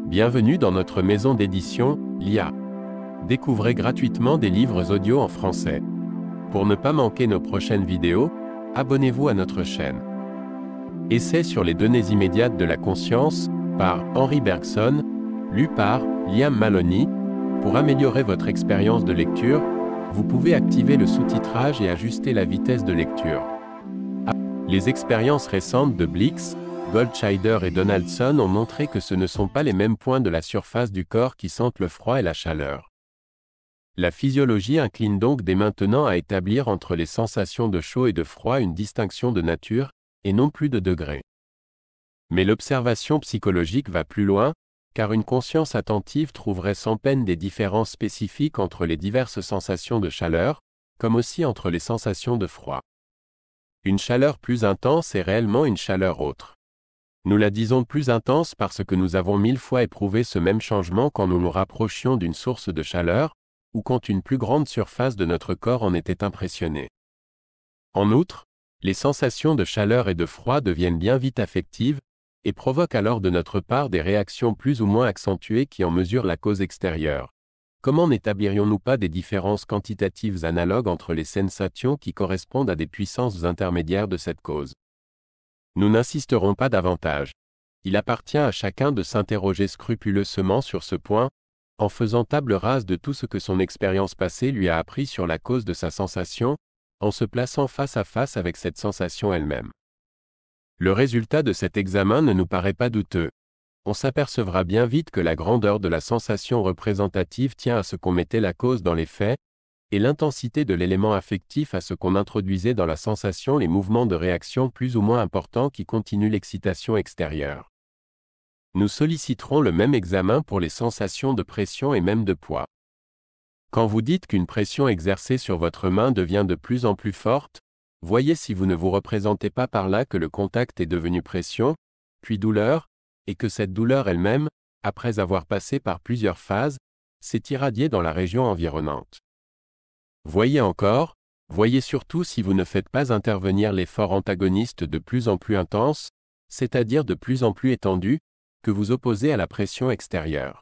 Bienvenue dans notre maison d'édition, l'IA. Découvrez gratuitement des livres audio en français. Pour ne pas manquer nos prochaines vidéos, abonnez-vous à notre chaîne. Essai sur les données immédiates de la conscience, par Henri Bergson, lu par Liam Maloney. Pour améliorer votre expérience de lecture, vous pouvez activer le sous-titrage et ajuster la vitesse de lecture. Les expériences récentes de Blix, Goldscheider et Donaldson ont montré que ce ne sont pas les mêmes points de la surface du corps qui sentent le froid et la chaleur. La physiologie incline donc dès maintenant à établir entre les sensations de chaud et de froid une distinction de nature, et non plus de degré. Mais l'observation psychologique va plus loin, car une conscience attentive trouverait sans peine des différences spécifiques entre les diverses sensations de chaleur, comme aussi entre les sensations de froid. Une chaleur plus intense est réellement une chaleur autre. Nous la disons plus intense parce que nous avons 1000 fois éprouvé ce même changement quand nous nous rapprochions d'une source de chaleur, ou quand une plus grande surface de notre corps en était impressionnée. En outre, les sensations de chaleur et de froid deviennent bien vite affectives, et provoquent alors de notre part des réactions plus ou moins accentuées qui en mesurent la cause extérieure. Comment n'établirions-nous pas des différences quantitatives analogues entre les sensations qui correspondent à des puissances intermédiaires de cette cause? Nous n'insisterons pas davantage. Il appartient à chacun de s'interroger scrupuleusement sur ce point, en faisant table rase de tout ce que son expérience passée lui a appris sur la cause de sa sensation, en se plaçant face à face avec cette sensation elle-même. Le résultat de cet examen ne nous paraît pas douteux. On s'apercevra bien vite que la grandeur de la sensation représentative tient à ce qu'on mettait la cause dans les faits, et l'intensité de l'élément affectif à ce qu'on introduisait dans la sensation les mouvements de réaction plus ou moins importants qui continuent l'excitation extérieure. Nous solliciterons le même examen pour les sensations de pression et même de poids. Quand vous dites qu'une pression exercée sur votre main devient de plus en plus forte, voyez si vous ne vous représentez pas par là que le contact est devenu pression, puis douleur, et que cette douleur elle-même, après avoir passé par plusieurs phases, s'est irradiée dans la région environnante. Voyez encore, voyez surtout si vous ne faites pas intervenir l'effort antagoniste de plus en plus intense, c'est-à-dire de plus en plus étendu, que vous opposez à la pression extérieure.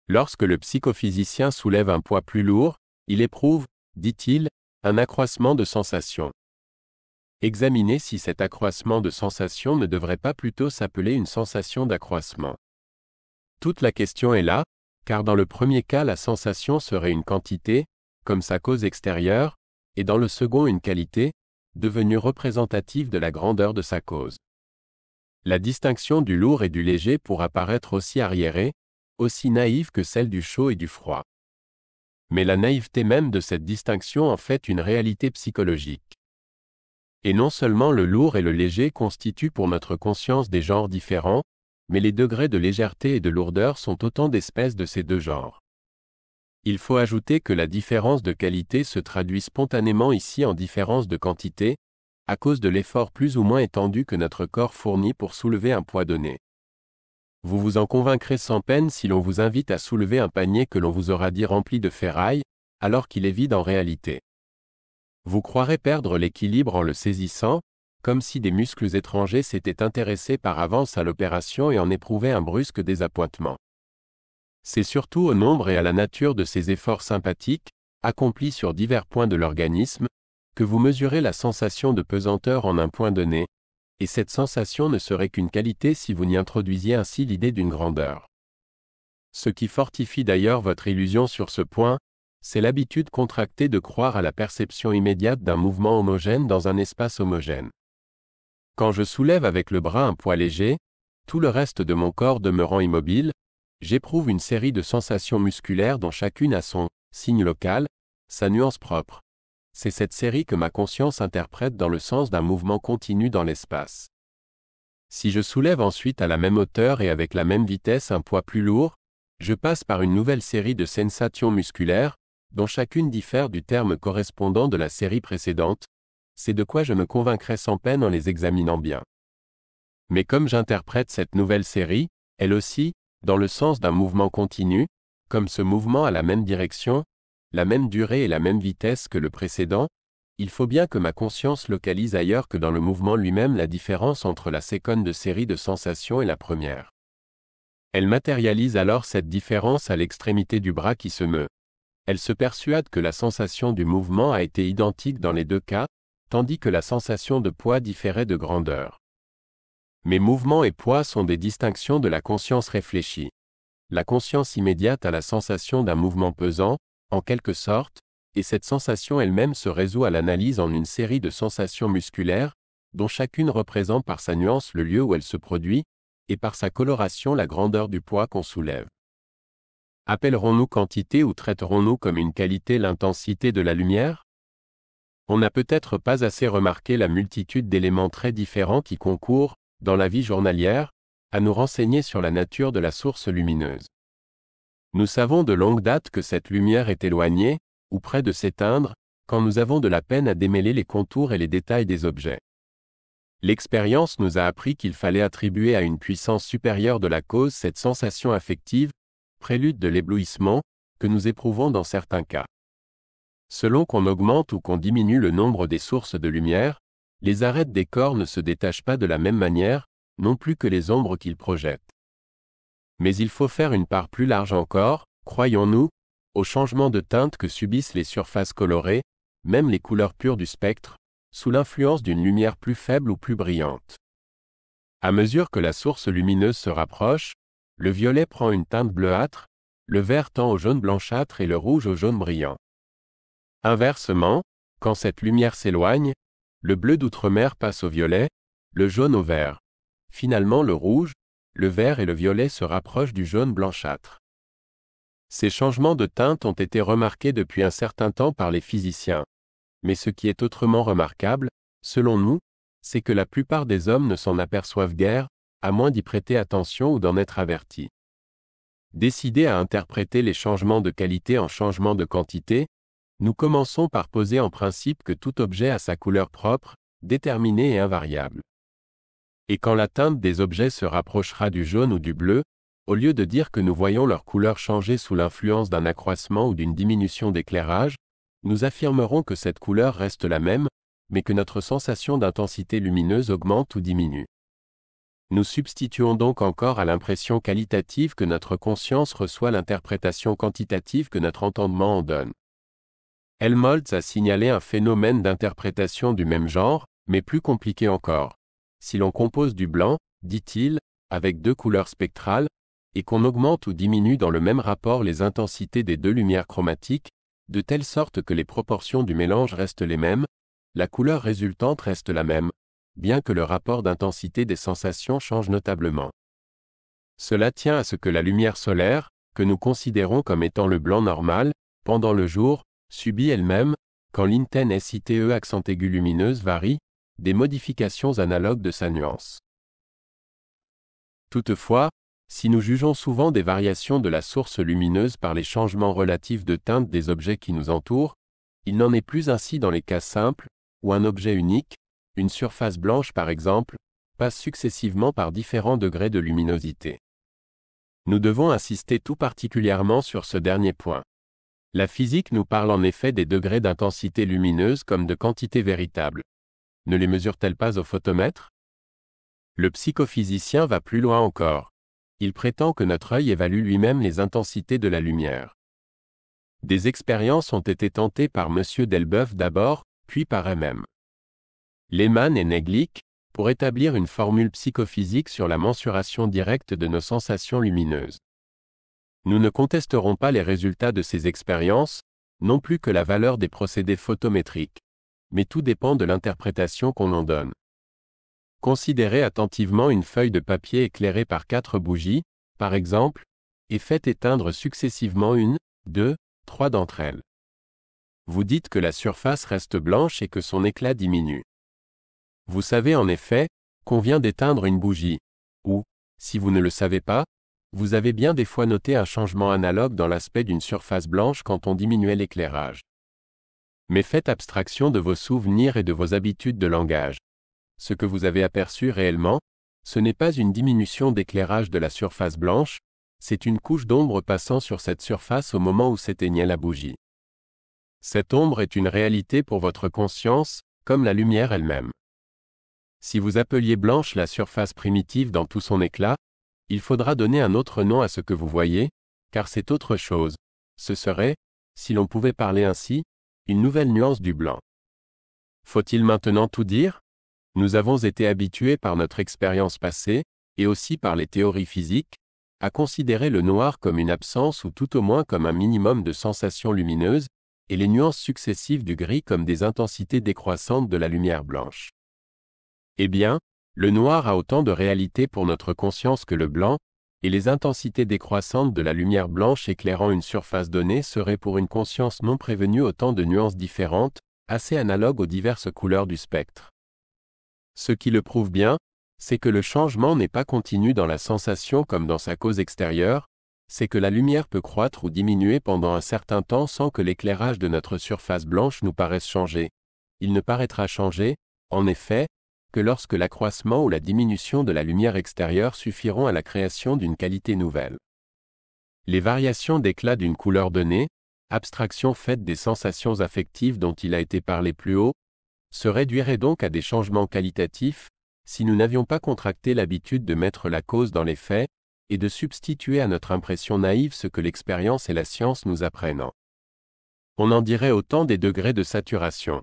Lorsque le psychophysicien soulève un poids plus lourd, il éprouve, dit-il, un accroissement de sensation. Examinez si cet accroissement de sensation ne devrait pas plutôt s'appeler une sensation d'accroissement. Toute la question est là, car dans le premier cas la sensation serait une quantité, comme sa cause extérieure, et dans le second une qualité, devenue représentative de la grandeur de sa cause. La distinction du lourd et du léger pourra paraître aussi arriérée, aussi naïve que celle du chaud et du froid. Mais la naïveté même de cette distinction en fait une réalité psychologique. Et non seulement le lourd et le léger constituent pour notre conscience des genres différents, mais les degrés de légèreté et de lourdeur sont autant d'espèces de ces deux genres. Il faut ajouter que la différence de qualité se traduit spontanément ici en différence de quantité, à cause de l'effort plus ou moins étendu que notre corps fournit pour soulever un poids donné. Vous vous en convaincrez sans peine si l'on vous invite à soulever un panier que l'on vous aura dit rempli de ferraille, alors qu'il est vide en réalité. Vous croirez perdre l'équilibre en le saisissant, comme si des muscles étrangers s'étaient intéressés par avance à l'opération et en éprouvaient un brusque désappointement. C'est surtout au nombre et à la nature de ces efforts sympathiques, accomplis sur divers points de l'organisme, que vous mesurez la sensation de pesanteur en un point donné, et cette sensation ne serait qu'une qualité si vous n'y introduisiez ainsi l'idée d'une grandeur. Ce qui fortifie d'ailleurs votre illusion sur ce point, c'est l'habitude contractée de croire à la perception immédiate d'un mouvement homogène dans un espace homogène. Quand je soulève avec le bras un poids léger, tout le reste de mon corps demeurant immobile, j'éprouve une série de sensations musculaires dont chacune a son signe local, sa nuance propre. C'est cette série que ma conscience interprète dans le sens d'un mouvement continu dans l'espace. Si je soulève ensuite à la même hauteur et avec la même vitesse un poids plus lourd, je passe par une nouvelle série de sensations musculaires, dont chacune diffère du terme correspondant de la série précédente, c'est de quoi je me convaincrai sans peine en les examinant bien. Mais comme j'interprète cette nouvelle série, elle aussi, dans le sens d'un mouvement continu, comme ce mouvement a la même direction, la même durée et la même vitesse que le précédent, il faut bien que ma conscience localise ailleurs que dans le mouvement lui-même la différence entre la seconde série de sensations et la première. Elle matérialise alors cette différence à l'extrémité du bras qui se meut. Elle se persuade que la sensation du mouvement a été identique dans les deux cas, tandis que la sensation de poids différait de grandeur. Mais mouvement et poids sont des distinctions de la conscience réfléchie. La conscience immédiate a la sensation d'un mouvement pesant, en quelque sorte, et cette sensation elle-même se résout à l'analyse en une série de sensations musculaires, dont chacune représente par sa nuance le lieu où elle se produit, et par sa coloration la grandeur du poids qu'on soulève. Appellerons-nous quantité ou traiterons-nous comme une qualité l'intensité de la lumière? On n'a peut-être pas assez remarqué la multitude d'éléments très différents qui concourent, dans la vie journalière, à nous renseigner sur la nature de la source lumineuse. Nous savons de longue date que cette lumière est éloignée, ou près de s'éteindre, quand nous avons de la peine à démêler les contours et les détails des objets. L'expérience nous a appris qu'il fallait attribuer à une puissance supérieure de la cause cette sensation affective, prélude de l'éblouissement, que nous éprouvons dans certains cas. Selon qu'on augmente ou qu'on diminue le nombre des sources de lumière, les arêtes des corps ne se détachent pas de la même manière, non plus que les ombres qu'ils projettent. Mais il faut faire une part plus large encore, croyons-nous, au changement de teinte que subissent les surfaces colorées, même les couleurs pures du spectre, sous l'influence d'une lumière plus faible ou plus brillante. À mesure que la source lumineuse se rapproche, le violet prend une teinte bleuâtre, le vert tend au jaune blanchâtre et le rouge au jaune brillant. Inversement, quand cette lumière s'éloigne, le bleu d'outre-mer passe au violet, le jaune au vert. Finalement le rouge, le vert et le violet se rapprochent du jaune blanchâtre. Ces changements de teinte ont été remarqués depuis un certain temps par les physiciens. Mais ce qui est autrement remarquable, selon nous, c'est que la plupart des hommes ne s'en aperçoivent guère, à moins d'y prêter attention ou d'en être avertis. Décidés à interpréter les changements de qualité en changements de quantité, nous commençons par poser en principe que tout objet a sa couleur propre, déterminée et invariable. Et quand la teinte des objets se rapprochera du jaune ou du bleu, au lieu de dire que nous voyons leur couleur changer sous l'influence d'un accroissement ou d'une diminution d'éclairage, nous affirmerons que cette couleur reste la même, mais que notre sensation d'intensité lumineuse augmente ou diminue. Nous substituons donc encore à l'impression qualitative que notre conscience reçoit l'interprétation quantitative que notre entendement en donne. Helmholtz a signalé un phénomène d'interprétation du même genre, mais plus compliqué encore. Si l'on compose du blanc, dit-il, avec deux couleurs spectrales, et qu'on augmente ou diminue dans le même rapport les intensités des deux lumières chromatiques, de telle sorte que les proportions du mélange restent les mêmes, la couleur résultante reste la même, bien que le rapport d'intensité des sensations change notablement. Cela tient à ce que la lumière solaire, que nous considérons comme étant le blanc normal, pendant le jour, subit elle-même, quand l'inten SITE accent aigu lumineuse varie, des modifications analogues de sa nuance. Toutefois, si nous jugeons souvent des variations de la source lumineuse par les changements relatifs de teinte des objets qui nous entourent, il n'en est plus ainsi dans les cas simples, où un objet unique, une surface blanche par exemple, passe successivement par différents degrés de luminosité. Nous devons insister tout particulièrement sur ce dernier point. La physique nous parle en effet des degrés d'intensité lumineuse comme de quantités véritables. Ne les mesure-t-elle pas au photomètre? Le psychophysicien va plus loin encore. Il prétend que notre œil évalue lui-même les intensités de la lumière. Des expériences ont été tentées par M. Delboeuf d'abord, puis par M.M. Lehmann et Neglick, pour établir une formule psychophysique sur la mensuration directe de nos sensations lumineuses. Nous ne contesterons pas les résultats de ces expériences, non plus que la valeur des procédés photométriques, mais tout dépend de l'interprétation qu'on en donne. Considérez attentivement une feuille de papier éclairée par 4 bougies, par exemple, et faites éteindre successivement une, 2, 3 d'entre elles. Vous dites que la surface reste blanche et que son éclat diminue. Vous savez en effet qu'on vient d'éteindre une bougie, ou, si vous ne le savez pas, vous avez bien des fois noté un changement analogue dans l'aspect d'une surface blanche quand on diminuait l'éclairage. Mais faites abstraction de vos souvenirs et de vos habitudes de langage. Ce que vous avez aperçu réellement, ce n'est pas une diminution d'éclairage de la surface blanche, c'est une couche d'ombre passant sur cette surface au moment où s'éteignait la bougie. Cette ombre est une réalité pour votre conscience, comme la lumière elle-même. Si vous appeliez blanche la surface primitive dans tout son éclat, Il faudra donner un autre nom à ce que vous voyez, car c'est autre chose. Ce serait, si l'on pouvait parler ainsi, une nouvelle nuance du blanc. Faut-il maintenant tout dire? Nous avons été habitués par notre expérience passée, et aussi par les théories physiques, à considérer le noir comme une absence ou tout au moins comme un minimum de sensations lumineuses, et les nuances successives du gris comme des intensités décroissantes de la lumière blanche. Eh bien, le noir a autant de réalité pour notre conscience que le blanc, et les intensités décroissantes de la lumière blanche éclairant une surface donnée seraient pour une conscience non prévenue autant de nuances différentes, assez analogues aux diverses couleurs du spectre. Ce qui le prouve bien, c'est que le changement n'est pas continu dans la sensation comme dans sa cause extérieure, c'est que la lumière peut croître ou diminuer pendant un certain temps sans que l'éclairage de notre surface blanche nous paraisse changer. Il ne paraîtra changer, en effet, que lorsque l'accroissement ou la diminution de la lumière extérieure suffiront à la création d'une qualité nouvelle. Les variations d'éclat d'une couleur donnée, abstraction faite des sensations affectives dont il a été parlé plus haut, se réduiraient donc à des changements qualitatifs, si nous n'avions pas contracté l'habitude de mettre la cause dans les faits, et de substituer à notre impression naïve ce que l'expérience et la science nous apprennent. On en dirait autant des degrés de saturation.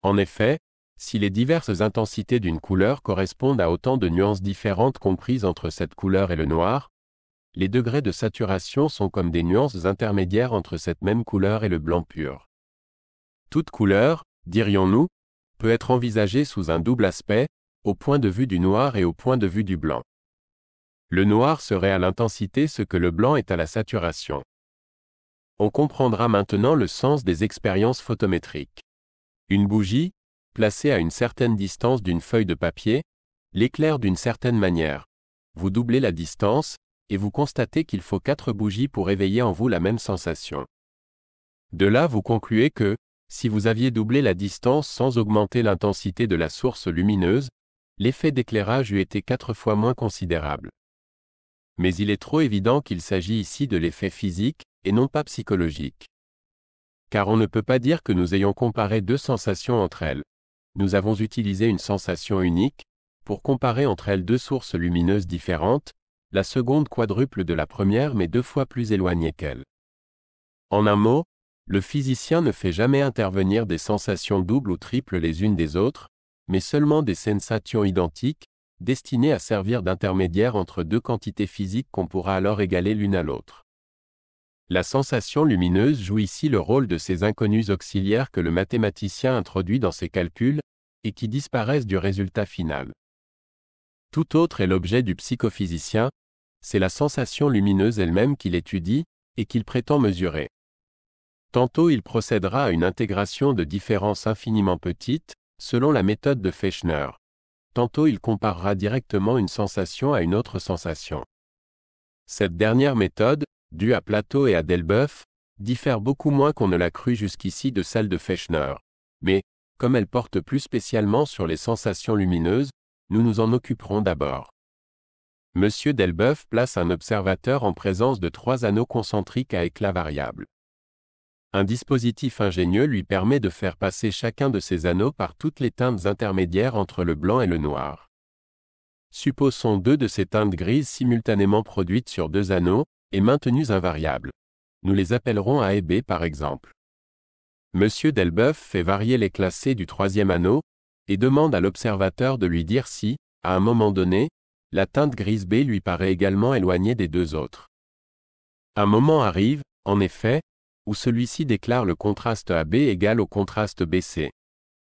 En effet, si les diverses intensités d'une couleur correspondent à autant de nuances différentes comprises entre cette couleur et le noir, les degrés de saturation sont comme des nuances intermédiaires entre cette même couleur et le blanc pur. Toute couleur, dirions-nous, peut être envisagée sous un double aspect, au point de vue du noir et au point de vue du blanc. Le noir serait à l'intensité ce que le blanc est à la saturation. On comprendra maintenant le sens des expériences photométriques. Une bougie, placée à une certaine distance d'une feuille de papier, l'éclaire d'une certaine manière. Vous doublez la distance, et vous constatez qu'il faut 4 bougies pour éveiller en vous la même sensation. De là vous concluez que, si vous aviez doublé la distance sans augmenter l'intensité de la source lumineuse, l'effet d'éclairage eût été 4 fois moins considérable. Mais il est trop évident qu'il s'agit ici de l'effet physique, et non pas psychologique. Car on ne peut pas dire que nous ayons comparé 2 sensations entre elles. Nous avons utilisé une sensation unique, pour comparer entre elles 2 sources lumineuses différentes, la seconde quadruple de la première mais 2 fois plus éloignée qu'elle. En un mot, le physicien ne fait jamais intervenir des sensations doubles ou triples les unes des autres, mais seulement des sensations identiques, destinées à servir d'intermédiaire entre 2 quantités physiques qu'on pourra alors égaler l'une à l'autre. La sensation lumineuse joue ici le rôle de ces inconnus auxiliaires que le mathématicien introduit dans ses calculs, et qui disparaissent du résultat final. Tout autre est l'objet du psychophysicien, c'est la sensation lumineuse elle-même qu'il étudie, et qu'il prétend mesurer. Tantôt il procédera à une intégration de différences infiniment petites, selon la méthode de Fechner. Tantôt il comparera directement une sensation à une autre sensation. Cette dernière méthode, due à Plato et à Delboeuf, diffère beaucoup moins qu'on ne l'a cru jusqu'ici de celle de Fechner. Mais, comme elle porte plus spécialement sur les sensations lumineuses, nous nous en occuperons d'abord. Monsieur Delboeuf place un observateur en présence de 3 anneaux concentriques à éclat variable. Un dispositif ingénieux lui permet de faire passer chacun de ces anneaux par toutes les teintes intermédiaires entre le blanc et le noir. Supposons 2 de ces teintes grises simultanément produites sur 2 anneaux, et maintenues invariables. Nous les appellerons A et B par exemple. Monsieur Delboeuf fait varier l'éclat C du 3e anneau, et demande à l'observateur de lui dire si, à un moment donné, la teinte grise B lui paraît également éloignée des 2 autres. Un moment arrive, en effet, où celui-ci déclare le contraste AB égal au contraste BC.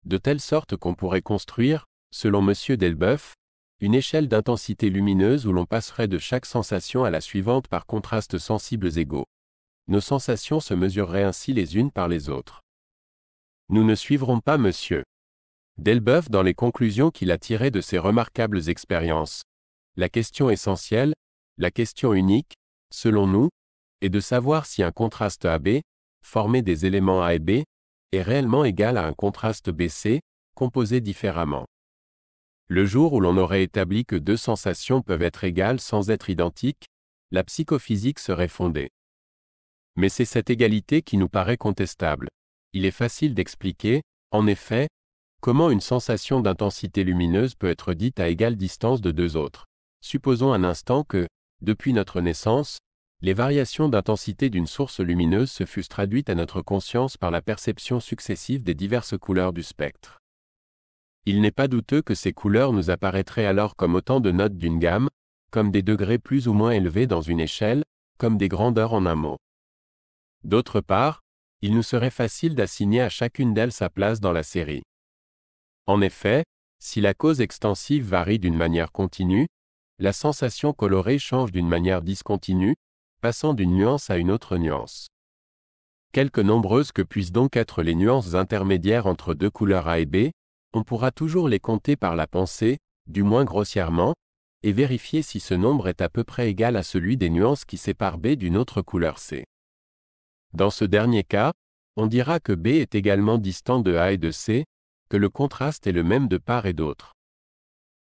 De telle sorte qu'on pourrait construire, selon Monsieur Delboeuf, une échelle d'intensité lumineuse où l'on passerait de chaque sensation à la suivante par contrastes sensibles égaux. Nos sensations se mesureraient ainsi les unes par les autres. Nous ne suivrons pas Monsieur Delboeuf dans les conclusions qu'il a tirées de ces remarquables expériences. La question essentielle, la question unique, selon nous, est de savoir si un contraste AB, formé des éléments A et B, est réellement égal à un contraste BC, composé différemment. Le jour où l'on aurait établi que 2 sensations peuvent être égales sans être identiques, la psychophysique serait fondée. Mais c'est cette égalité qui nous paraît contestable. Il est facile d'expliquer, en effet, comment une sensation d'intensité lumineuse peut être dite à égale distance de 2 autres. Supposons un instant que, depuis notre naissance, les variations d'intensité d'une source lumineuse se fussent traduites à notre conscience par la perception successive des diverses couleurs du spectre. Il n'est pas douteux que ces couleurs nous apparaîtraient alors comme autant de notes d'une gamme, comme des degrés plus ou moins élevés dans une échelle, comme des grandeurs en un mot. D'autre part, il nous serait facile d'assigner à chacune d'elles sa place dans la série. En effet, si la cause extensive varie d'une manière continue, la sensation colorée change d'une manière discontinue, passant d'une nuance à une autre nuance. Quelque nombreuses que puissent donc être les nuances intermédiaires entre deux couleurs A et B, on pourra toujours les compter par la pensée, du moins grossièrement, et vérifier si ce nombre est à peu près égal à celui des nuances qui séparent B d'une autre couleur C. Dans ce dernier cas, on dira que B est également distant de A et de C, que le contraste est le même de part et d'autre.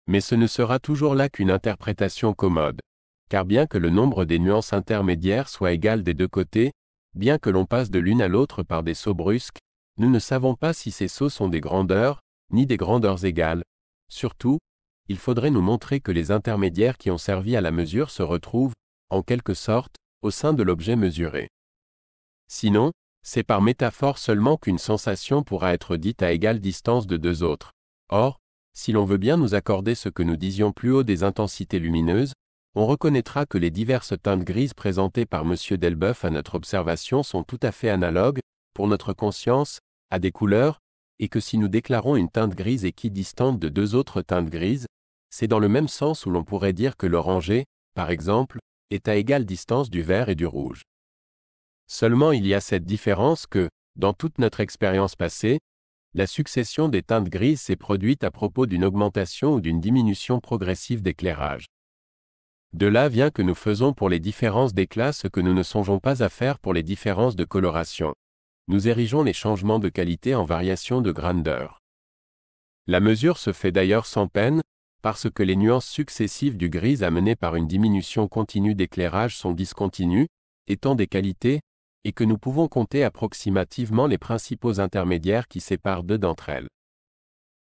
Mais ce ne sera toujours là qu'une interprétation commode, car bien que le nombre des nuances intermédiaires soit égal des deux côtés, bien que l'on passe de l'une à l'autre par des sauts brusques, nous ne savons pas si ces sauts sont des grandeurs, ni des grandeurs égales. Surtout, il faudrait nous montrer que les intermédiaires qui ont servi à la mesure se retrouvent, en quelque sorte, au sein de l'objet mesuré. Sinon, c'est par métaphore seulement qu'une sensation pourra être dite à égale distance de deux autres. Or, si l'on veut bien nous accorder ce que nous disions plus haut des intensités lumineuses, on reconnaîtra que les diverses teintes grises présentées par M. Delboeuf à notre observation sont tout à fait analogues, pour notre conscience, à des couleurs, et que si nous déclarons une teinte grise équidistante de deux autres teintes grises, c'est dans le même sens où l'on pourrait dire que l'orangé, par exemple, est à égale distance du vert et du rouge. Seulement il y a cette différence que, dans toute notre expérience passée, la succession des teintes grises s'est produite à propos d'une augmentation ou d'une diminution progressive d'éclairage. De là vient que nous faisons pour les différences d'éclat ce que nous ne songeons pas à faire pour les différences de coloration. Nous érigeons les changements de qualité en variations de grandeur. La mesure se fait d'ailleurs sans peine, parce que les nuances successives du gris amenées par une diminution continue d'éclairage sont discontinues, étant des qualités, et que nous pouvons compter approximativement les principaux intermédiaires qui séparent deux d'entre elles.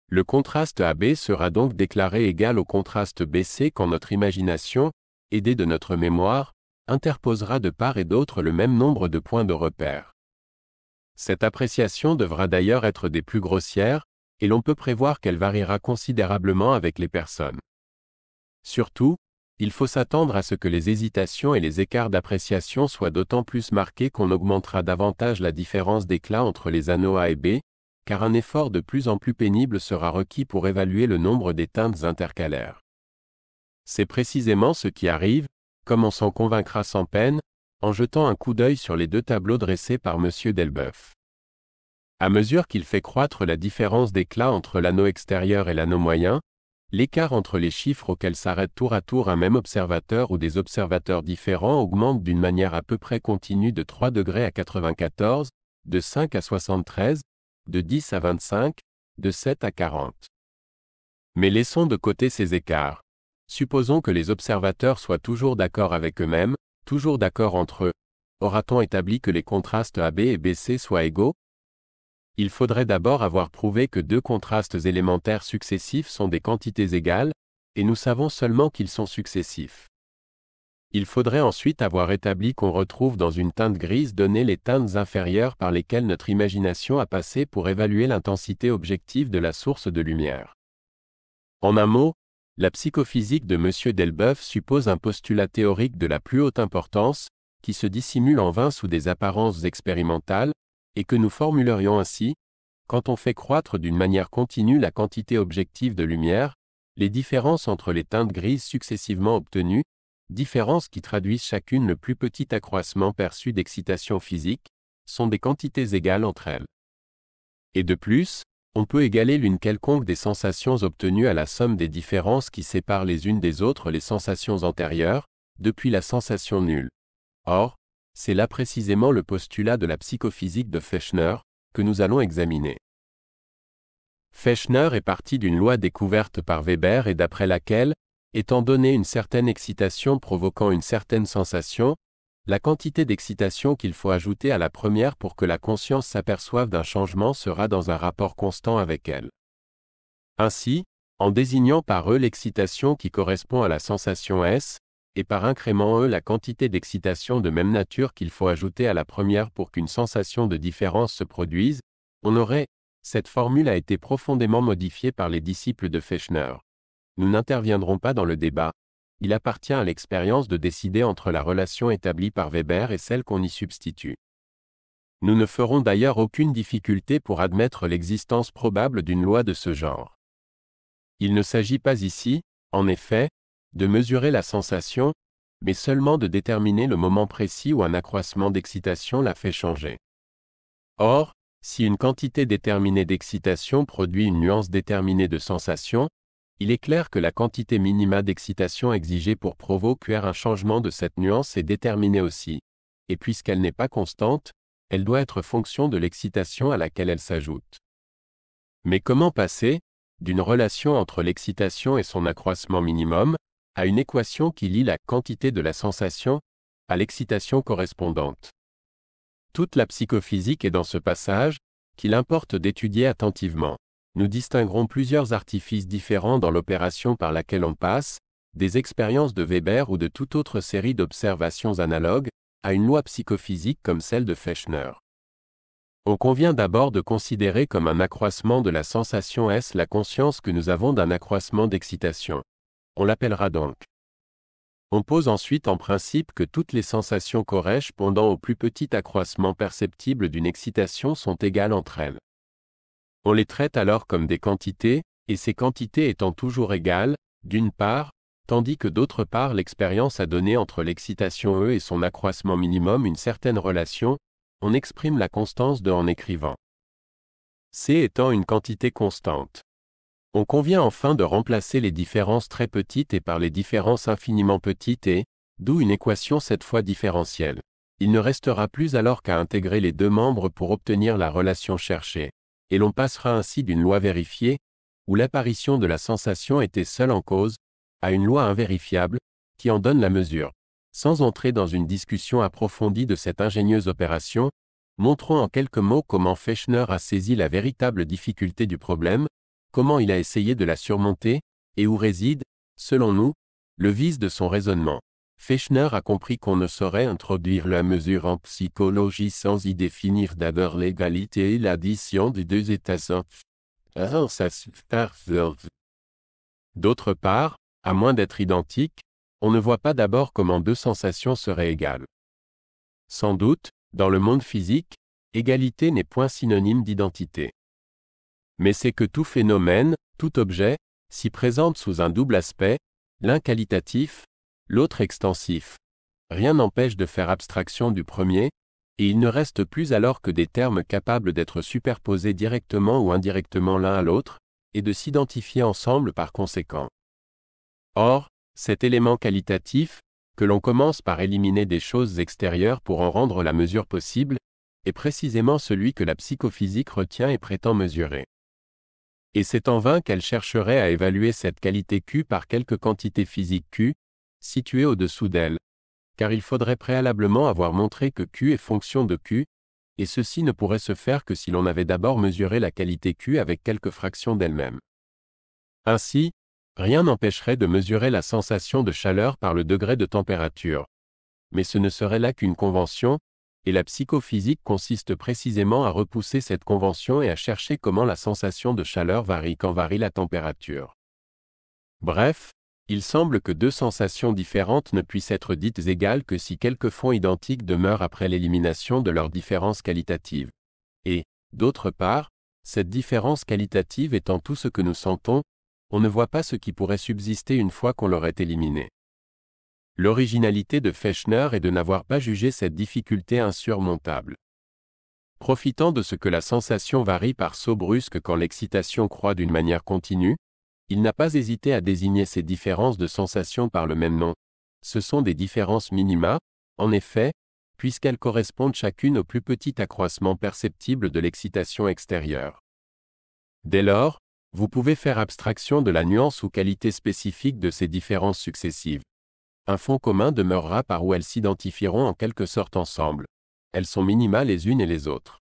Le contraste AB sera donc déclaré égal au contraste BC quand notre imagination, aidée de notre mémoire, interposera de part et d'autre le même nombre de points de repère. Cette appréciation devra d'ailleurs être des plus grossières, et l'on peut prévoir qu'elle variera considérablement avec les personnes. Surtout, il faut s'attendre à ce que les hésitations et les écarts d'appréciation soient d'autant plus marqués qu'on augmentera davantage la différence d'éclat entre les anneaux A et B, car un effort de plus en plus pénible sera requis pour évaluer le nombre des teintes intercalaires. C'est précisément ce qui arrive, comme on s'en convaincra sans peine, en jetant un coup d'œil sur les deux tableaux dressés par M. Delboeuf. À mesure qu'il fait croître la différence d'éclat entre l'anneau extérieur et l'anneau moyen, l'écart entre les chiffres auxquels s'arrête tour à tour un même observateur ou des observateurs différents augmente d'une manière à peu près continue de 3 degrés à 94, de 5 à 73, de 10 à 25, de 7 à 40. Mais laissons de côté ces écarts. Supposons que les observateurs soient toujours d'accord avec eux-mêmes, toujours d'accord entre eux. Aura-t-on établi que les contrastes AB et BC soient égaux? Il faudrait d'abord avoir prouvé que deux contrastes élémentaires successifs sont des quantités égales, et nous savons seulement qu'ils sont successifs. Il faudrait ensuite avoir établi qu'on retrouve dans une teinte grise donnée les teintes inférieures par lesquelles notre imagination a passé pour évaluer l'intensité objective de la source de lumière. En un mot, la psychophysique de M. Delboeuf suppose un postulat théorique de la plus haute importance, qui se dissimule en vain sous des apparences expérimentales, et que nous formulerions ainsi: quand on fait croître d'une manière continue la quantité objective de lumière, les différences entre les teintes grises successivement obtenues, différences qui traduisent chacune le plus petit accroissement perçu d'excitation physique, sont des quantités égales entre elles. Et de plus, on peut égaler l'une quelconque des sensations obtenues à la somme des différences qui séparent les unes des autres les sensations antérieures, depuis la sensation nulle. Or, c'est là précisément le postulat de la psychophysique de Fechner, que nous allons examiner. Fechner est parti d'une loi découverte par Weber et d'après laquelle, étant donné une certaine excitation provoquant une certaine sensation, la quantité d'excitation qu'il faut ajouter à la première pour que la conscience s'aperçoive d'un changement sera dans un rapport constant avec elle. Ainsi, en désignant par E l'excitation qui correspond à la sensation S, et par incrément E la quantité d'excitation de même nature qu'il faut ajouter à la première pour qu'une sensation de différence se produise, on aurait, cette formule a été profondément modifiée par les disciples de Fechner. Nous n'interviendrons pas dans le débat, il appartient à l'expérience de décider entre la relation établie par Weber et celle qu'on y substitue. Nous ne ferons d'ailleurs aucune difficulté pour admettre l'existence probable d'une loi de ce genre. Il ne s'agit pas ici, en effet, de mesurer la sensation, mais seulement de déterminer le moment précis où un accroissement d'excitation la fait changer. Or, si une quantité déterminée d'excitation produit une nuance déterminée de sensation, il est clair que la quantité minima d'excitation exigée pour provoquer un changement de cette nuance est déterminée aussi, et puisqu'elle n'est pas constante, elle doit être fonction de l'excitation à laquelle elle s'ajoute. Mais comment passer, d'une relation entre l'excitation et son accroissement minimum, à une équation qui lie la quantité de la sensation à l'excitation correspondante? Toute la psychophysique est dans ce passage, qu'il importe d'étudier attentivement. Nous distinguerons plusieurs artifices différents dans l'opération par laquelle on passe, des expériences de Weber ou de toute autre série d'observations analogues, à une loi psychophysique comme celle de Fechner. On convient d'abord de considérer comme un accroissement de la sensation S la conscience que nous avons d'un accroissement d'excitation. On l'appellera donc. On pose ensuite en principe que toutes les sensations correspondant au plus petit accroissement perceptible d'une excitation sont égales entre elles. On les traite alors comme des quantités, et ces quantités étant toujours égales, d'une part, tandis que d'autre part l'expérience a donné entre l'excitation E et son accroissement minimum une certaine relation, on exprime la constance de en écrivant C étant une quantité constante. On convient enfin de remplacer les différences très petites et par les différences infiniment petites et, d'où une équation cette fois différentielle. Il ne restera plus alors qu'à intégrer les deux membres pour obtenir la relation cherchée, et l'on passera ainsi d'une loi vérifiée, où l'apparition de la sensation était seule en cause, à une loi invérifiable, qui en donne la mesure. Sans entrer dans une discussion approfondie de cette ingénieuse opération, montrons en quelques mots comment Fechner a saisi la véritable difficulté du problème, comment il a essayé de la surmonter, et où réside, selon nous, le vice de son raisonnement. Fechner a compris qu'on ne saurait introduire la mesure en psychologie sans y définir d'abord l'égalité et l'addition des deux états. D'autre part, à moins d'être identiques, on ne voit pas d'abord comment deux sensations seraient égales. Sans doute, dans le monde physique, égalité n'est point synonyme d'identité. Mais c'est que tout phénomène, tout objet, s'y présente sous un double aspect, l'un qualitatif, l'autre extensif. Rien n'empêche de faire abstraction du premier, et il ne reste plus alors que des termes capables d'être superposés directement ou indirectement l'un à l'autre, et de s'identifier ensemble par conséquent. Or, cet élément qualitatif, que l'on commence par éliminer des choses extérieures pour en rendre la mesure possible, est précisément celui que la psychophysique retient et prétend mesurer. Et c'est en vain qu'elle chercherait à évaluer cette qualité Q par quelque quantité physique Q, située au-dessous d'elle, car il faudrait préalablement avoir montré que Q est fonction de Q, et ceci ne pourrait se faire que si l'on avait d'abord mesuré la qualité Q avec quelque fraction d'elle-même. Ainsi, rien n'empêcherait de mesurer la sensation de chaleur par le degré de température. Mais ce ne serait là qu'une convention, et la psychophysique consiste précisément à repousser cette convention et à chercher comment la sensation de chaleur varie quand varie la température. Bref, il semble que deux sensations différentes ne puissent être dites égales que si quelques fonds identiques demeurent après l'élimination de leurs différences qualitatives. Et, d'autre part, cette différence qualitative étant tout ce que nous sentons, on ne voit pas ce qui pourrait subsister une fois qu'on l'aurait éliminé. L'originalité de Fechner est de n'avoir pas jugé cette difficulté insurmontable. Profitant de ce que la sensation varie par saut brusque quand l'excitation croît d'une manière continue, il n'a pas hésité à désigner ces différences de sensation par le même nom. Ce sont des différences minima, en effet, puisqu'elles correspondent chacune au plus petit accroissement perceptible de l'excitation extérieure. Dès lors, vous pouvez faire abstraction de la nuance ou qualité spécifique de ces différences successives. Un fond commun demeurera par où elles s'identifieront en quelque sorte ensemble. Elles sont minima les unes et les autres.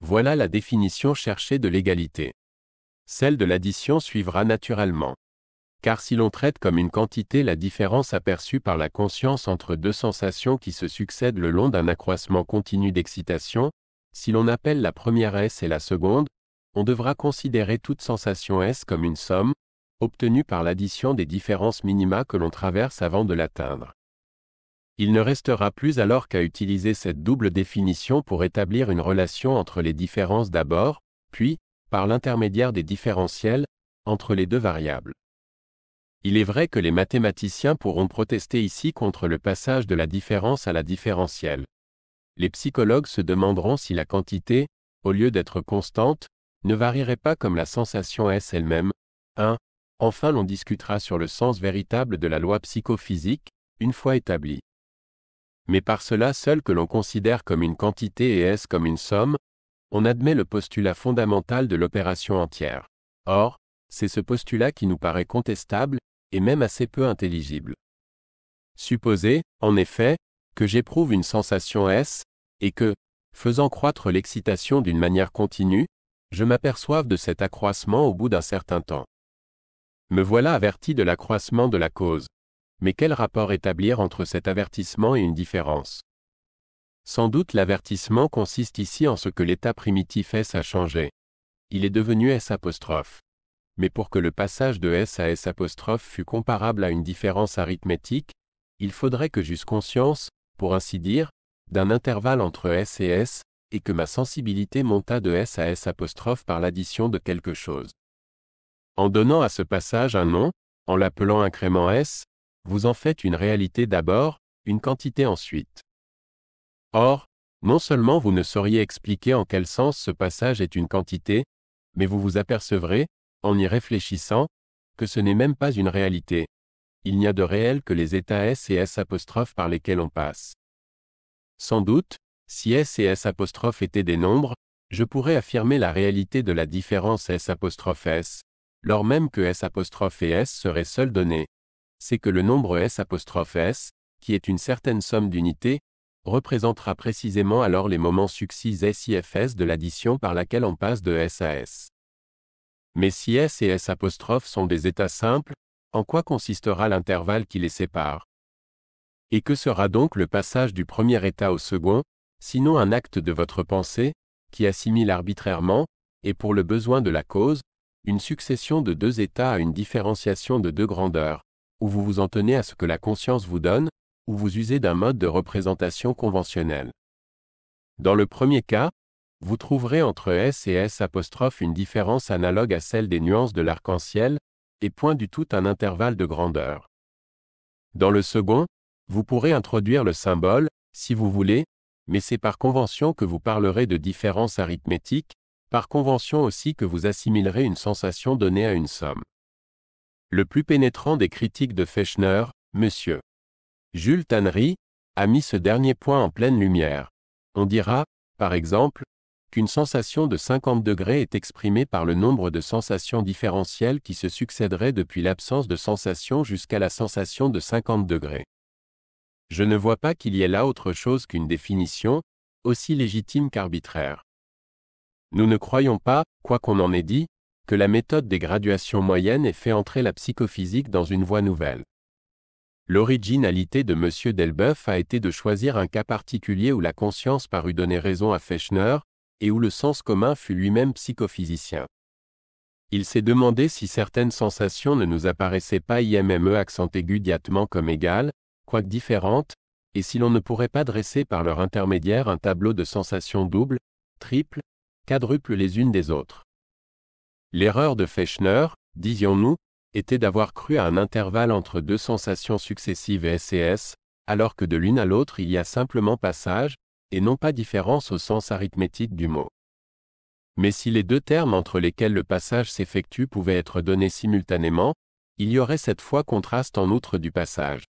Voilà la définition cherchée de l'égalité. Celle de l'addition suivra naturellement. car si l'on traite comme une quantité la différence aperçue par la conscience entre deux sensations qui se succèdent le long d'un accroissement continu d'excitation, si l'on appelle la première S et la seconde, on devra considérer toute sensation S comme une somme, obtenue par l'addition des différences minima que l'on traverse avant de l'atteindre. Il ne restera plus alors qu'à utiliser cette double définition pour établir une relation entre les différences d'abord, puis, par l'intermédiaire des différentiels, entre les deux variables. Il est vrai que les mathématiciens pourront protester ici contre le passage de la différence à la différentielle. Les psychologues se demanderont si la quantité, au lieu d'être constante, ne varierait pas comme la sensation S elle-même. Enfin l'on discutera sur le sens véritable de la loi psychophysique, une fois établie. Mais par cela seul que l'on considère comme une quantité et S comme une somme, on admet le postulat fondamental de l'opération entière. Or, c'est ce postulat qui nous paraît contestable, et même assez peu intelligible. Supposez, en effet, que j'éprouve une sensation S, et que, faisant croître l'excitation d'une manière continue, je m'aperçoive de cet accroissement au bout d'un certain temps. Me voilà averti de l'accroissement de la cause. Mais quel rapport établir entre cet avertissement et une différence? Sans doute l'avertissement consiste ici en ce que l'état primitif S a changé. Il est devenu S'. Mais pour que le passage de S à S' fût comparable à une différence arithmétique, il faudrait que j'eusse conscience, pour ainsi dire, d'un intervalle entre S et S, et que ma sensibilité montât de S à S' par l'addition de quelque chose. En donnant à ce passage un nom, en l'appelant incrément S, vous en faites une réalité d'abord, une quantité ensuite. Or, non seulement vous ne sauriez expliquer en quel sens ce passage est une quantité, mais vous vous apercevrez, en y réfléchissant, que ce n'est même pas une réalité. Il n'y a de réel que les états S et S' par lesquels on passe. Sans doute, si S et S' étaient des nombres, je pourrais affirmer la réalité de la différence S', lors même que S' et S seraient seules données. C'est que le nombre S', qui est une certaine somme d'unités, représentera précisément alors les moments succis SIFS de l'addition par laquelle on passe de S à S. Mais si S et S' sont des états simples, en quoi consistera l'intervalle qui les sépare? Et que sera donc le passage du premier état au second, sinon un acte de votre pensée, qui assimile arbitrairement, et pour le besoin de la cause, une succession de deux états à une différenciation de deux grandeurs, où vous vous en tenez à ce que la conscience vous donne, ou vous usez d'un mode de représentation conventionnel. Dans le premier cas, vous trouverez entre S et S' une différence analogue à celle des nuances de l'arc-en-ciel, et point du tout un intervalle de grandeur. Dans le second, vous pourrez introduire le symbole, si vous voulez, mais c'est par convention que vous parlerez de différence arithmétique, par convention aussi que vous assimilerez une sensation donnée à une somme. Le plus pénétrant des critiques de Fechner, M. Jules Tannery, a mis ce dernier point en pleine lumière. On dira, par exemple, qu'une sensation de 50 degrés est exprimée par le nombre de sensations différentielles qui se succéderaient depuis l'absence de sensation jusqu'à la sensation de 50 degrés. Je ne vois pas qu'il y ait là autre chose qu'une définition, aussi légitime qu'arbitraire. Nous ne croyons pas, quoi qu'on en ait dit, que la méthode des graduations moyennes ait fait entrer la psychophysique dans une voie nouvelle. L'originalité de M. Delboeuf a été de choisir un cas particulier où la conscience parut donner raison à Fechner, et où le sens commun fut lui-même psychophysicien. Il s'est demandé si certaines sensations ne nous apparaissaient pas IMME accent aigu diatement comme égales, quoique différentes, et si l'on ne pourrait pas dresser par leur intermédiaire un tableau de sensations doubles, triples, quadruples les unes des autres. L'erreur de Fechner, disions-nous, était d'avoir cru à un intervalle entre deux sensations successives S et S, alors que de l'une à l'autre il y a simplement passage, et non pas différence au sens arithmétique du mot. Mais si les deux termes entre lesquels le passage s'effectue pouvaient être donnés simultanément, il y aurait cette fois contraste en outre du passage.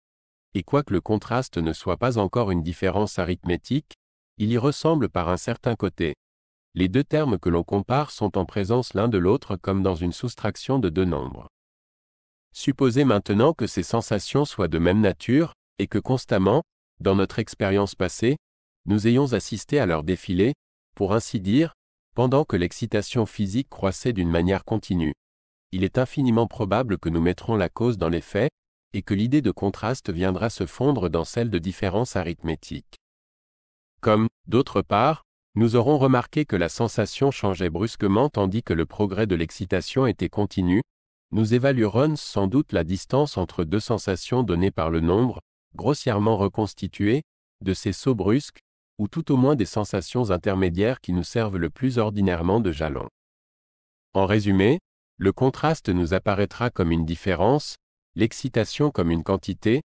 Et quoique le contraste ne soit pas encore une différence arithmétique, il y ressemble par un certain côté. Les deux termes que l'on compare sont en présence l'un de l'autre comme dans une soustraction de deux nombres. Supposez maintenant que ces sensations soient de même nature, et que constamment, dans notre expérience passée, nous ayons assisté à leur défilé, pour ainsi dire, pendant que l'excitation physique croissait d'une manière continue. il est infiniment probable que nous mettrons la cause dans l'effet, et que l'idée de contraste viendra se fondre dans celle de différence arithmétique. Comme, d'autre part, nous aurons remarqué que la sensation changeait brusquement tandis que le progrès de l'excitation était continu, nous évaluerons sans doute la distance entre deux sensations données par le nombre, grossièrement reconstitué, de ces sauts brusques, ou tout au moins des sensations intermédiaires qui nous servent le plus ordinairement de jalon. En résumé, le contraste nous apparaîtra comme une différence, l'excitation comme une quantité,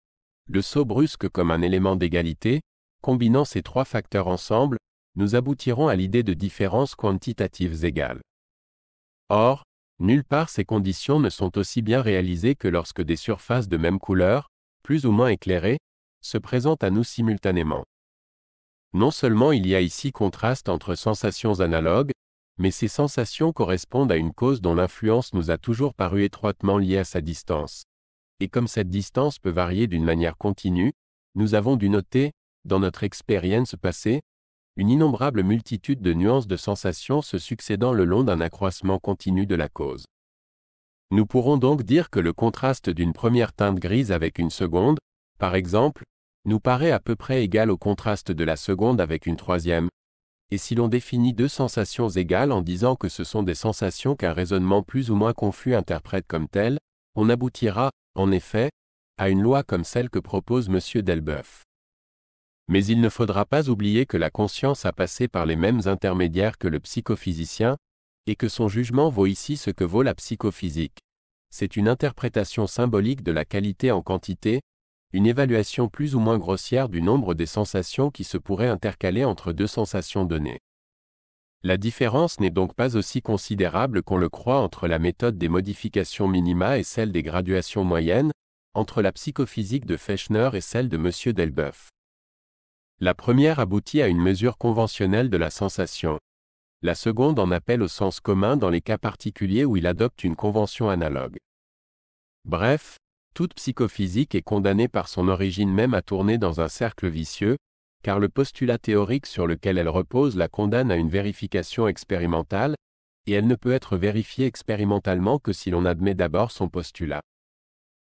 le saut brusque comme un élément d'égalité. Combinant ces trois facteurs ensemble, nous aboutirons à l'idée de différences quantitatives égales. Or, nulle part ces conditions ne sont aussi bien réalisées que lorsque des surfaces de même couleur, plus ou moins éclairées, se présentent à nous simultanément. Non seulement il y a ici contraste entre sensations analogues, mais ces sensations correspondent à une cause dont l'influence nous a toujours paru étroitement liée à sa distance. Et comme cette distance peut varier d'une manière continue, nous avons dû noter, dans notre expérience passée, une innombrable multitude de nuances de sensations se succédant le long d'un accroissement continu de la cause. Nous pourrons donc dire que le contraste d'une première teinte grise avec une seconde, par exemple, nous paraît à peu près égal au contraste de la seconde avec une troisième, et si l'on définit deux sensations égales en disant que ce sont des sensations qu'un raisonnement plus ou moins confus interprète comme telles, on aboutira, en effet, à une loi comme celle que propose M. Delboeuf. Mais il ne faudra pas oublier que la conscience a passé par les mêmes intermédiaires que le psychophysicien, et que son jugement vaut ici ce que vaut la psychophysique. C'est une interprétation symbolique de la qualité en quantité, une évaluation plus ou moins grossière du nombre des sensations qui se pourraient intercaler entre deux sensations données. La différence n'est donc pas aussi considérable qu'on le croit entre la méthode des modifications minima et celle des graduations moyennes, entre la psychophysique de Fechner et celle de M. Delboeuf. La première aboutit à une mesure conventionnelle de la sensation. La seconde en appelle au sens commun dans les cas particuliers où il adopte une convention analogue. Bref, toute psychophysique est condamnée par son origine même à tourner dans un cercle vicieux, car le postulat théorique sur lequel elle repose la condamne à une vérification expérimentale, et elle ne peut être vérifiée expérimentalement que si l'on admet d'abord son postulat.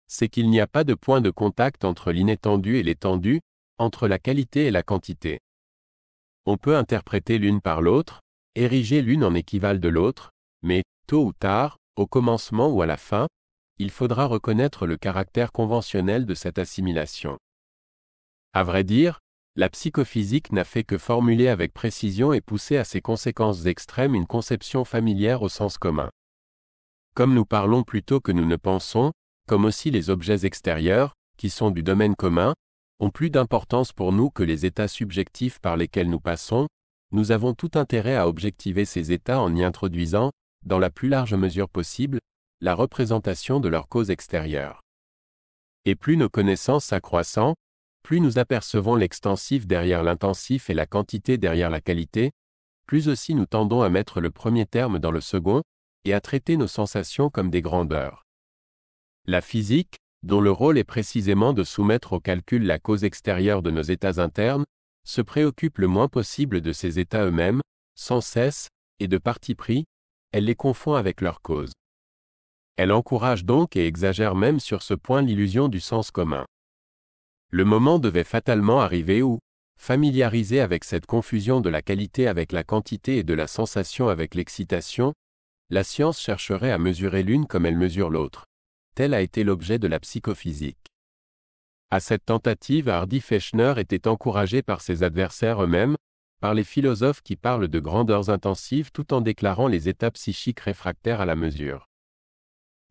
C'est qu'il n'y a pas de point de contact entre l'inétendu et l'étendu, entre la qualité et la quantité. On peut interpréter l'une par l'autre, ériger l'une en équivalent de l'autre, mais, tôt ou tard, au commencement ou à la fin, il faudra reconnaître le caractère conventionnel de cette assimilation. À vrai dire, la psychophysique n'a fait que formuler avec précision et pousser à ses conséquences extrêmes une conception familière au sens commun. Comme nous parlons plutôt que nous ne pensons, comme aussi les objets extérieurs, qui sont du domaine commun, ont plus d'importance pour nous que les états subjectifs par lesquels nous passons, nous avons tout intérêt à objectiver ces états en y introduisant, dans la plus large mesure possible, la représentation de leur cause extérieure. Et plus nos connaissances s'accroissant, plus nous apercevons l'extensif derrière l'intensif et la quantité derrière la qualité, plus aussi nous tendons à mettre le premier terme dans le second, et à traiter nos sensations comme des grandeurs. La physique, dont le rôle est précisément de soumettre au calcul la cause extérieure de nos états internes, se préoccupe le moins possible de ces états eux-mêmes, sans cesse, et de parti pris, elle les confond avec leur cause. Elle encourage donc et exagère même sur ce point l'illusion du sens commun. Le moment devait fatalement arriver où, familiarisé avec cette confusion de la qualité avec la quantité et de la sensation avec l'excitation, la science chercherait à mesurer l'une comme elle mesure l'autre. Tel a été l'objet de la psychophysique. À cette tentative, Hardy Fechner était encouragé par ses adversaires eux-mêmes, par les philosophes qui parlent de grandeurs intensives tout en déclarant les états psychiques réfractaires à la mesure.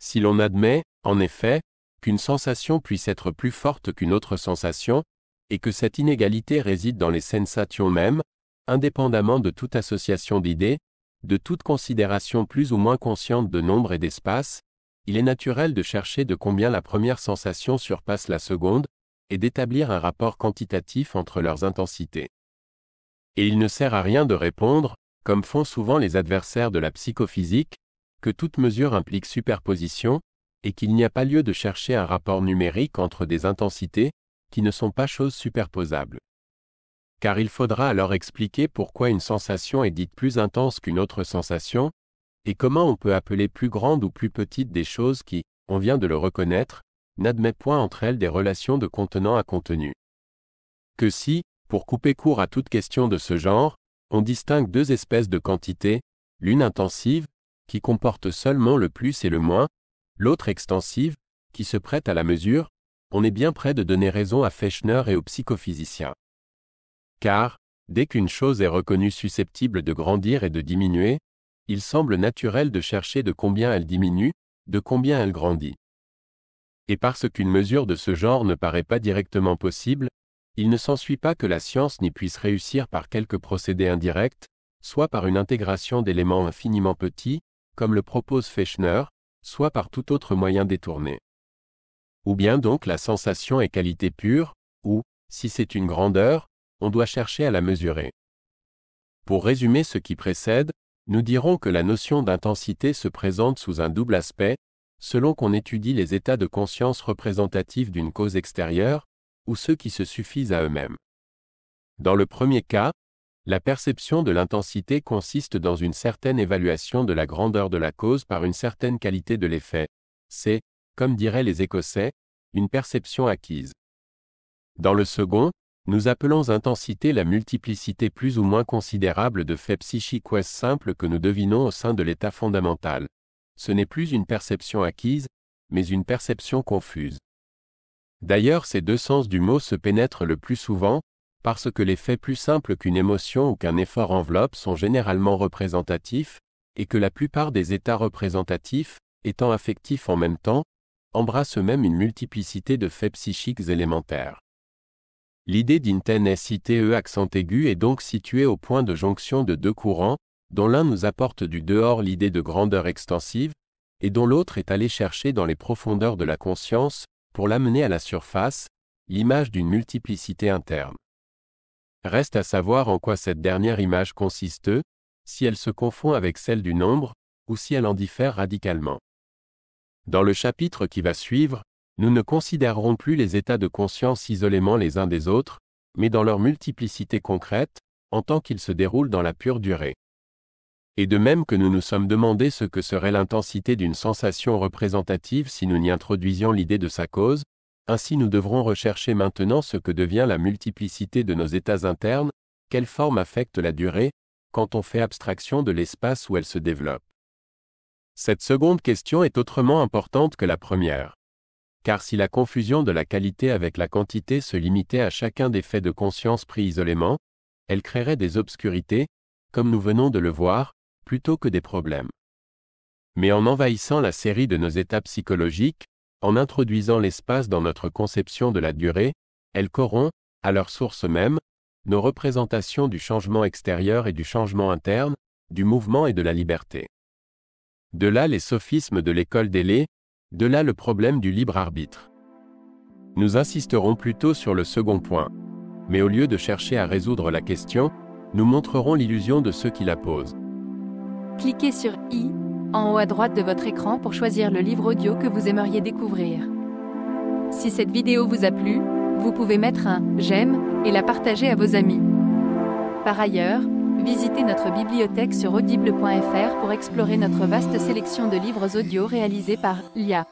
Si l'on admet, en effet, qu'une sensation puisse être plus forte qu'une autre sensation, et que cette inégalité réside dans les sensations mêmes, indépendamment de toute association d'idées, de toute considération plus ou moins consciente de nombre et d'espace, il est naturel de chercher de combien la première sensation surpasse la seconde, et d'établir un rapport quantitatif entre leurs intensités. Et il ne sert à rien de répondre, comme font souvent les adversaires de la psychophysique, que toute mesure implique superposition, et qu'il n'y a pas lieu de chercher un rapport numérique entre des intensités, qui ne sont pas choses superposables. Car il faudra alors expliquer pourquoi une sensation est dite plus intense qu'une autre sensation, et comment on peut appeler plus grandes ou plus petites des choses qui, on vient de le reconnaître, n'admettent point entre elles des relations de contenant à contenu. Que si, pour couper court à toute question de ce genre, on distingue deux espèces de quantités, l'une intensive, qui comporte seulement le plus et le moins, l'autre extensive, qui se prête à la mesure, on est bien près de donner raison à Fechner et aux psychophysiciens. Car, dès qu'une chose est reconnue susceptible de grandir et de diminuer, il semble naturel de chercher de combien elle diminue, de combien elle grandit. Et parce qu'une mesure de ce genre ne paraît pas directement possible, il ne s'ensuit pas que la science n'y puisse réussir par quelque procédé indirect, soit par une intégration d'éléments infiniment petits, comme le propose Fechner, soit par tout autre moyen détourné. Ou bien donc la sensation est qualité pure, ou, si c'est une grandeur, on doit chercher à la mesurer. Pour résumer ce qui précède, nous dirons que la notion d'intensité se présente sous un double aspect, selon qu'on étudie les états de conscience représentatifs d'une cause extérieure, ou ceux qui se suffisent à eux-mêmes. Dans le premier cas, la perception de l'intensité consiste dans une certaine évaluation de la grandeur de la cause par une certaine qualité de l'effet. C'est, comme diraient les Écossais, une perception acquise. Dans le second, nous appelons intensité la multiplicité plus ou moins considérable de faits psychiques ou simples que nous devinons au sein de l'état fondamental. Ce n'est plus une perception acquise, mais une perception confuse. D'ailleurs, ces deux sens du mot se pénètrent le plus souvent, parce que les faits plus simples qu'une émotion ou qu'un effort enveloppe sont généralement représentatifs, et que la plupart des états représentatifs, étant affectifs en même temps, embrassent eux-mêmes une multiplicité de faits psychiques élémentaires. L'idée d'intensité accent aigu est donc située au point de jonction de deux courants, dont l'un nous apporte du dehors l'idée de grandeur extensive, et dont l'autre est allé chercher dans les profondeurs de la conscience, pour l'amener à la surface, l'image d'une multiplicité interne. Reste à savoir en quoi cette dernière image consiste, si elle se confond avec celle du nombre, ou si elle en diffère radicalement. Dans le chapitre qui va suivre, nous ne considérerons plus les états de conscience isolément les uns des autres, mais dans leur multiplicité concrète, en tant qu'ils se déroulent dans la pure durée. Et de même que nous nous sommes demandé ce que serait l'intensité d'une sensation représentative si nous n'y introduisions l'idée de sa cause, ainsi nous devrons rechercher maintenant ce que devient la multiplicité de nos états internes, quelle forme affecte la durée, quand on fait abstraction de l'espace où elle se développe. Cette seconde question est autrement importante que la première. Car si la confusion de la qualité avec la quantité se limitait à chacun des faits de conscience pris isolément, elle créerait des obscurités, comme nous venons de le voir, plutôt que des problèmes. Mais en envahissant la série de nos états psychologiques, en introduisant l'espace dans notre conception de la durée, elle corrompt, à leur source même, nos représentations du changement extérieur et du changement interne, du mouvement et de la liberté. De là les sophismes de l'école d'Élée, de là le problème du libre arbitre. Nous insisterons plutôt sur le second point, mais au lieu de chercher à résoudre la question, nous montrerons l'illusion de ceux qui la posent. Cliquez sur I, en haut à droite de votre écran pour choisir le livre audio que vous aimeriez découvrir. Si cette vidéo vous a plu, vous pouvez mettre un « j'aime » et la partager à vos amis. Par ailleurs, visitez notre bibliothèque sur audible.fr pour explorer notre vaste sélection de livres audio réalisés par l'IA.